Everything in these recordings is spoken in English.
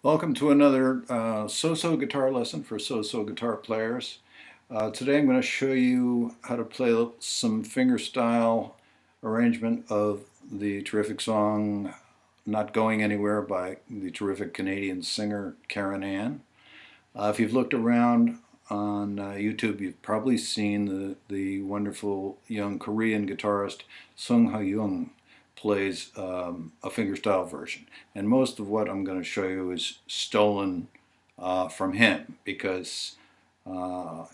Welcome to another so-so guitar lesson for so-so guitar players. Today I'm going to show you how to play some fingerstyle arrangement of the terrific song Not Going Anywhere by the terrific Canadian singer Keren. If you've looked around on YouTube, you've probably seen the wonderful young Korean guitarist Sungha Jung plays a fingerstyle version. And most of what I'm going to show you is stolen from him because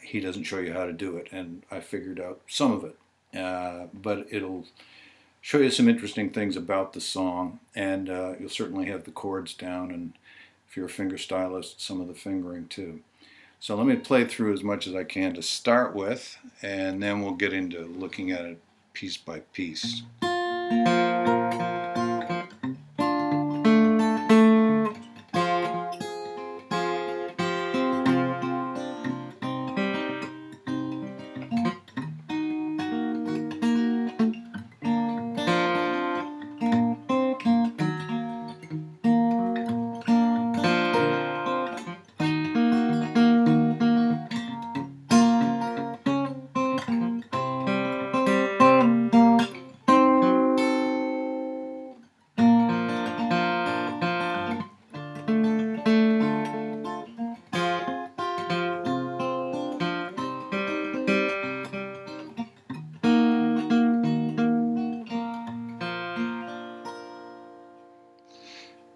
he doesn't show you how to do it. And I figured out some of it. But it'll show you some interesting things about the song, and you'll certainly have the chords down, and if you're a finger stylist, some of the fingering too. So let me play through as much as I can to start with, and then we'll get into looking at it piece by piece.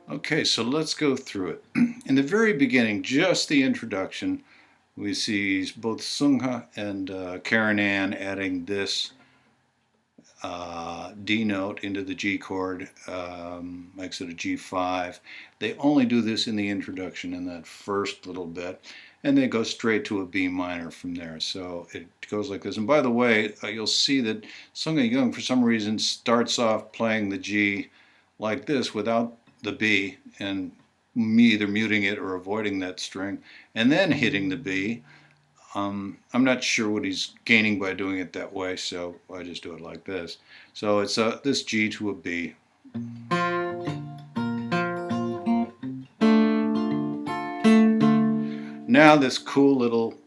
Okay, so let's go through it. In the very beginning, just the introduction, we see both Sungha and Karen Ann adding this D note into the G chord, makes it a G5. They only do this in the introduction in that first little bit, and they go straight to a B minor from there. So it goes like this. And by the way, you'll see that Sungha Jung, for some reason, starts off playing the G like this without the B, and me either muting it or avoiding that string, and then hitting the B. I'm not sure what he's gaining by doing it that way, so I just do it like this. So it's this G to a B. Now this cool little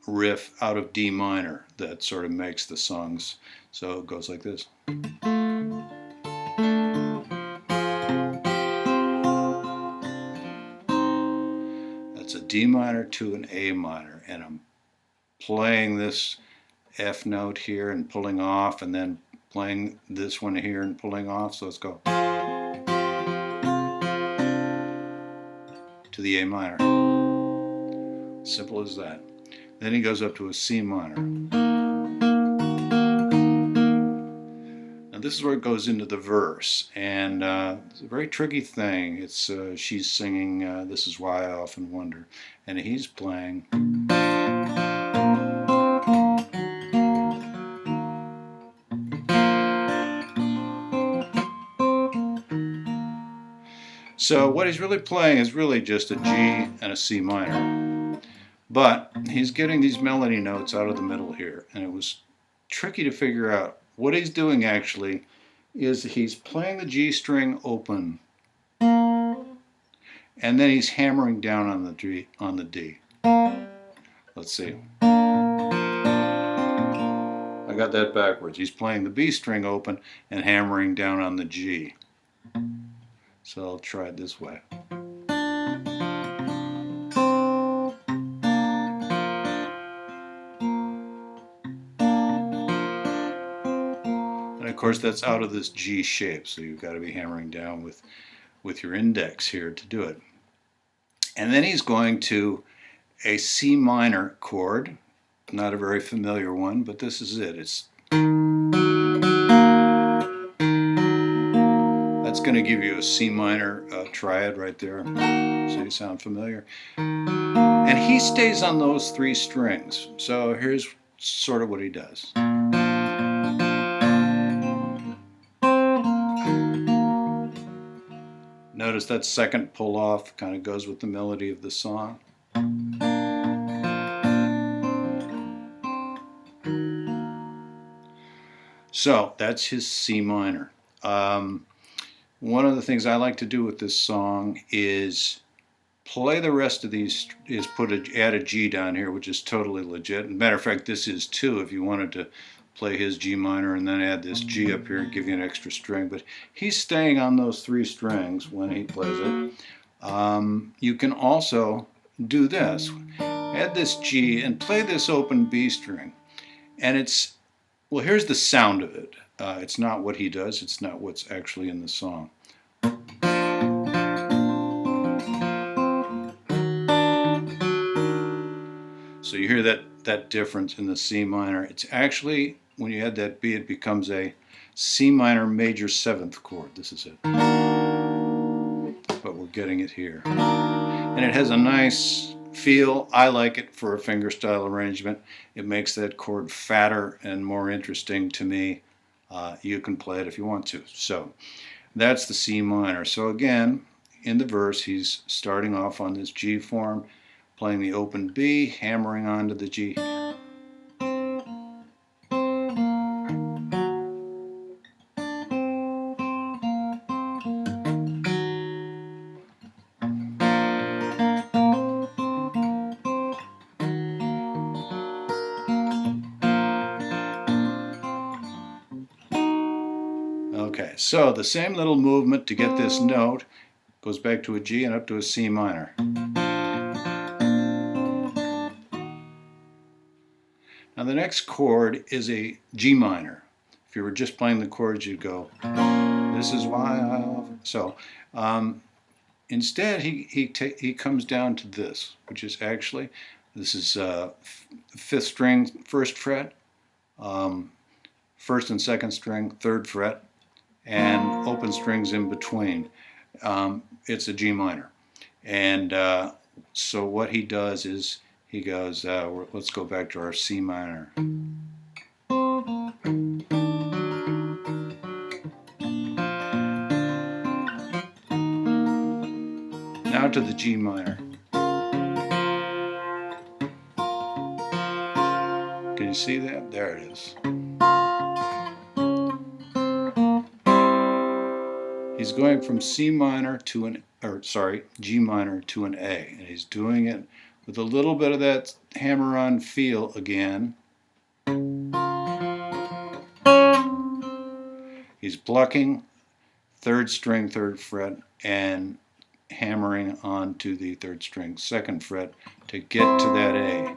riff out of D minor that sort of makes the songs. So it goes like this. That's a D minor to an A minor, and I'm playing this F note here and pulling off, and then playing this one here and pulling off. So let's go to the A minor. Simple as that. Then he goes up to a C minor. Now this is where it goes into the verse, and it's a very tricky thing. It's she's singing "This Is Why I Often Wonder," and he's playing. So what he's really playing is really just a G and a C minor. But he's getting these melody notes out of the middle here, and it was tricky to figure out. What he's doing actually is he's playing the G string open, and then he's hammering down on the D. Let's see. I got that backwards. He's playing the B string open and hammering down on the G. So I'll try it this way. And of course that's out of this G shape, so you've got to be hammering down with your index here to do it. And then he's going to a C minor chord, not a very familiar one, but this is it. That's going to give you a C minor triad right there, so you sound familiar. And he stays on those three strings. So here's sort of what he does. Notice that second pull off kind of goes with the melody of the song. So that's his C minor. One of the things I like to do with this song is play the rest of these is add a G down here, which is totally legit. As a matter of fact, this is too, if you wanted to play his G minor and then add this G up here and give you an extra string. But he's staying on those 3 strings when he plays it. You can also do this. Add this G and play this open B string. And it's, well, here's the sound of it. It's not what he does. It's not what's actually in the song. So you hear that difference in the C minor. It's actually, when you add that B, it becomes a C minor major 7th chord. This is it. But we're getting it here. And it has a nice feel. I like it for a fingerstyle arrangement. It makes that chord fatter and more interesting to me. You can play it if you want to. So that's the C minor. So again, in the verse, he's starting off on this G form, playing the open B, hammering onto the G. Okay, so the same little movement to get this note goes back to a G and up to a C minor. Now the next chord is a G minor. If you were just playing the chords, you'd go, this is why I love it. So instead he comes down to this, which is actually, this is 5th string, 1st fret, 1st and 2nd string, 3rd fret, and open strings in between. It's a G minor. And so what he does is he goes, let's go back to our C minor. Now to the G minor. Can you see that? There it is. He's going from C minor to G minor to an A, and he's doing it with a little bit of that hammer-on feel again. He's plucking 3rd string, 3rd fret, and hammering onto the 3rd string, 2nd fret to get to that A.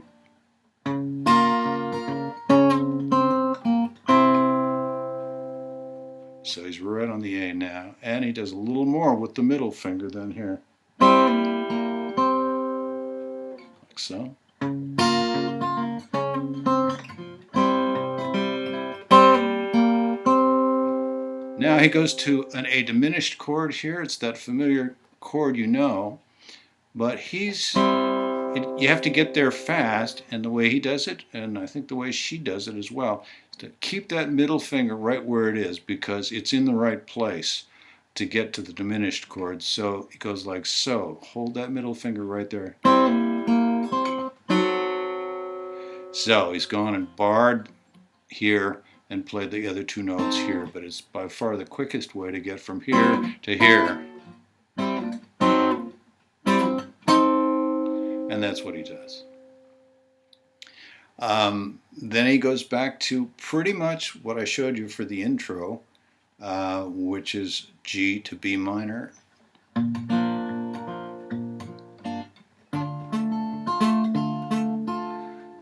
So he's right on the A now, and he does a little more with the middle finger than here. Like so. Now he goes to an A diminished chord here. It's that familiar chord you know, but you have to get there fast, and the way he does it, and I think the way she does it as well, is to keep that middle finger right where it is, because it's in the right place to get to the diminished chord. So it goes like so. Hold that middle finger right there. So he's gone and barred here and played the other 2 notes here, but it's by far the quickest way to get from here to here. And that's what he does. Then he goes back to pretty much what I showed you for the intro, which is G to B minor.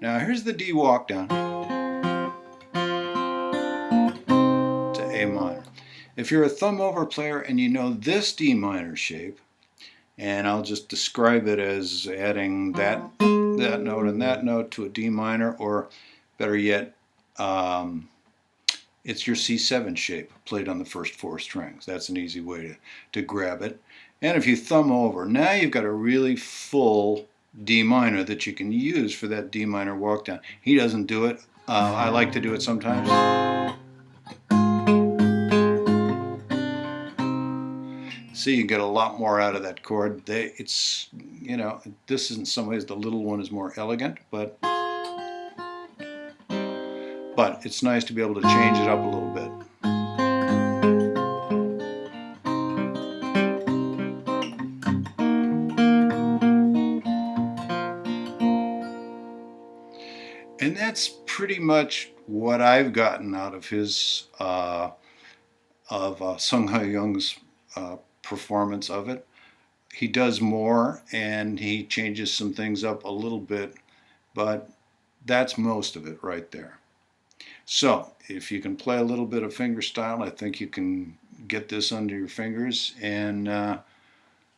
Now here's the D walk down to A minor. If you're a thumb over player and you know this D minor shape, and I'll just describe it as adding that note and that note to a D minor, or better yet, it's your C7 shape played on the first 4 strings. That's an easy way to grab it. And if you thumb over, now you've got a really full D minor that you can use for that D minor walk down. He doesn't do it. I like to do it sometimes. See, you get a lot more out of that chord. It's, you know, this is in some ways the little one is more elegant, but it's nice to be able to change it up a little bit. And that's pretty much what I've gotten out of his Sungha Jung's performance of it. He does more and he changes some things up a little bit, but that's most of it right there. So if you can play a little bit of fingerstyle, I think you can get this under your fingers, and I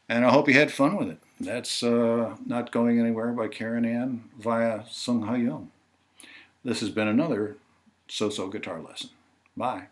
hope you had fun with it. That's Not Going Anywhere by Keren via Sungha Jung. This has been another So-So Guitar Lesson. Bye.